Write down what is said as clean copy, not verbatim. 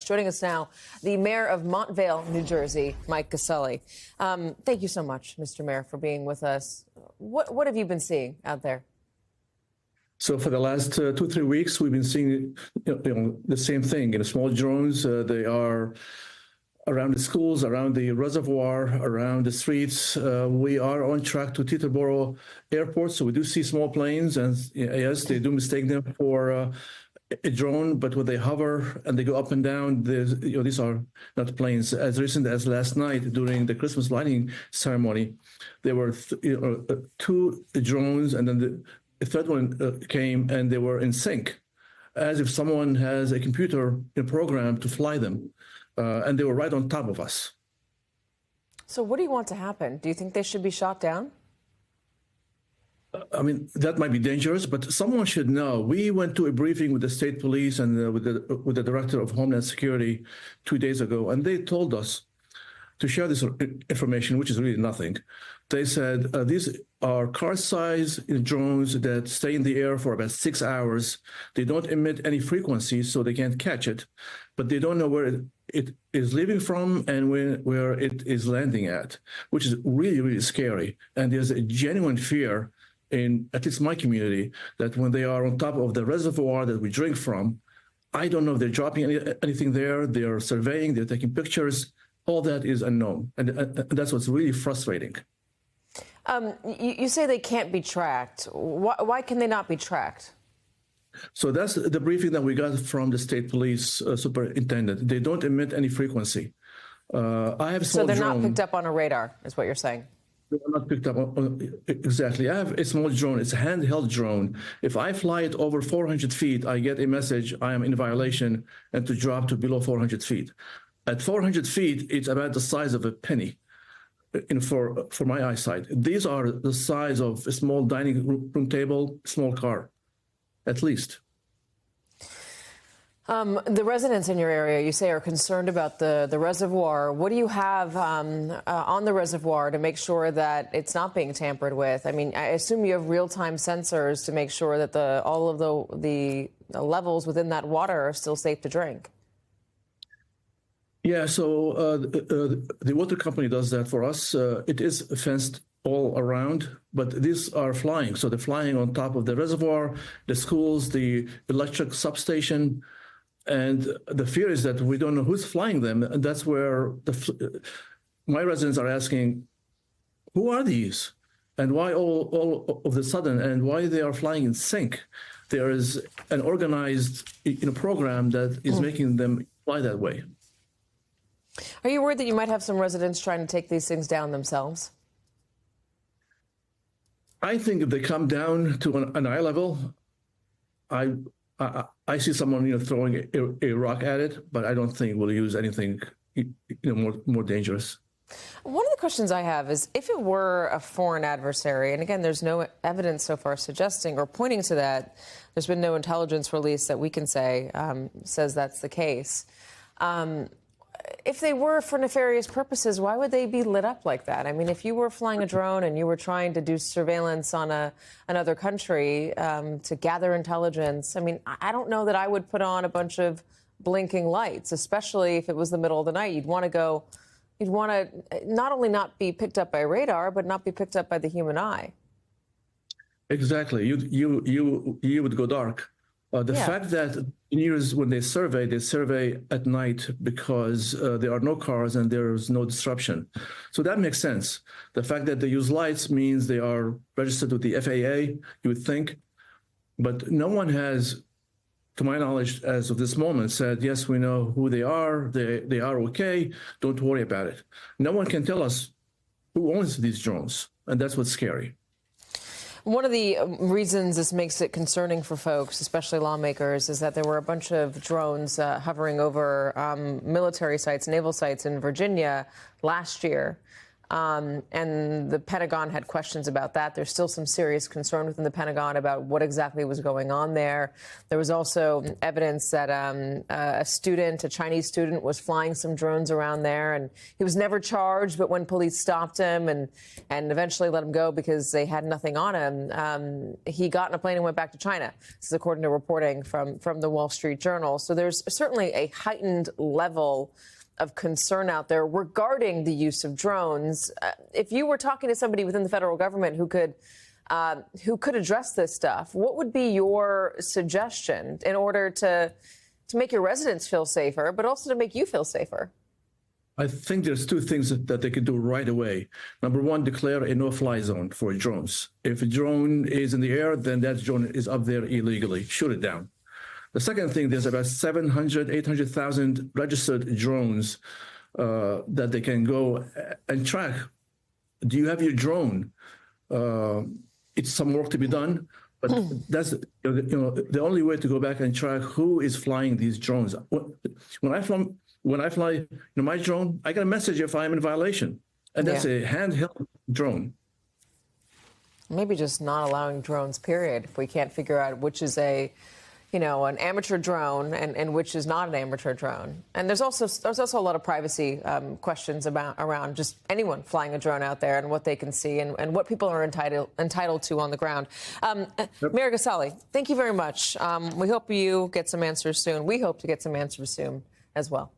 Joining us now, the mayor of Montvale, New Jersey, Mike Caselli. Thank you so much, Mr. Mayor, for being with us. What have you been seeing out there? So for the last 2-3 weeks, we've been seeing the same thing. Small drones. They are around the schools, around the reservoir, around the streets. We are on track to Teterboro Airport, so we do see small planes, and yes, they do mistake them for a drone, but when they hover and they go up and down, these are not planes. As recent as last night during the Christmas lighting ceremony, there were 2 drones, and then the third one came, and they were in sync, as if someone has a computer program to fly them, and they were right on top of us. So what do you want to happen? Do you think they should be shot down? I mean, that might be dangerous, but someone should know. We went to a briefing with the state police and with the director of Homeland Security 2 days ago, and they told us to share this information, which is really nothing. They said these are car-sized drones that stay in the air for about 6 hours. They don't emit any frequency, so they can't catch it, but they don't know where it is leaving from and where it is landing at, which is really, really scary. And there's a genuine fear in at least my community that when they are on top of the reservoir that we drink from, I don't know if they're dropping anything there. They are surveying, they're taking pictures. All that is unknown, and that's what's really frustrating. You say they can't be tracked. Why can they not be tracked? So that's the briefing that we got from the state police superintendent. They don't emit any frequency. I have a small drone. So they're not picked up on a radar, is what you're saying? They're not picked up exactly. I have a small drone. It's a handheld drone. If I fly it over 400 feet, I get a message I am in violation and to drop to below 400 feet. At 400 feet, it's about the size of a penny for my eyesight. These are the size of a small dining room table, small car, at least. The residents in your area, you say, are concerned about the reservoir. What do you have on the reservoir to make sure that it's not being tampered with? I mean, I assume you have real-time sensors to make sure that all of the levels within that water are still safe to drink. Yeah, so the water company does that for us. It is fenced all around, but these are flying. So they're flying on top of the reservoir, the schools, the electric substation. And the fear is that we don't know who's flying them. And that's where my residents are asking, who are these? And why all of a sudden, and why they are flying in sync? There is an organized program that is making them fly that way. Are you worried that you might have some residents trying to take these things down themselves? I think if they come down to an eye level, I see someone throwing a rock at it, but I don't think we'll use anything more dangerous. One of the questions I have is, if it were a foreign adversary, and again, there's no evidence so far suggesting or pointing to that, there's been no intelligence release that we can say says that's the case. If they were for nefarious purposes, why would they be lit up like that? I mean, if you were flying a drone and you were trying to do surveillance on another country to gather intelligence, I mean, I don't know that I would put on a bunch of blinking lights, especially if it was the middle of the night. You'd want to not only not be picked up by radar, but not be picked up by the human eye. Exactly. You would go dark. The fact that engineers, when they survey at night because there are no cars and there's no disruption. So that makes sense. The fact that they use lights means they are registered with the FAA, you would think. But no one has, to my knowledge, as of this moment, said, yes, we know who they are are okay, don't worry about it. No one can tell us who owns these drones, and that's what's scary. One of the reasons this makes it concerning for folks, especially lawmakers, is that there were a bunch of drones hovering over military sites, naval sites in Virginia last year. And the Pentagon had questions about that. There's still some serious concern within the Pentagon about what exactly was going on there. There was also evidence that a Chinese student, was flying some drones around there, and he was never charged. But when police stopped him and eventually let him go because they had nothing on him, he got in a plane and went back to China. This is according to reporting from the Wall Street Journal. So there's certainly a heightened level of concern out there regarding the use of drones. If you were talking to somebody within the federal government who could address this stuff, what would be your suggestion in order to make your residents feel safer, but also to make you feel safer? I think there's two things that they could do right away. Number one, declare a no-fly zone for drones. If a drone is in the air, then that drone is up there illegally. Shoot it down. The second thing, there's about 700, 800,000 registered drones that they can go and track. Do you have your drone? It's some work to be done, but that's the only way to go back and track who is flying these drones. When I fly my drone, I get a message if I'm in violation, and that's a handheld drone. Maybe just not allowing drones, period, if we can't figure out which is an amateur drone and which is not an amateur drone. And there's also a lot of privacy questions around just anyone flying a drone out there and what they can see and what people are entitled to on the ground. Mayor Ghassali, thank you very much. We hope you get some answers soon. We hope to get some answers soon as well.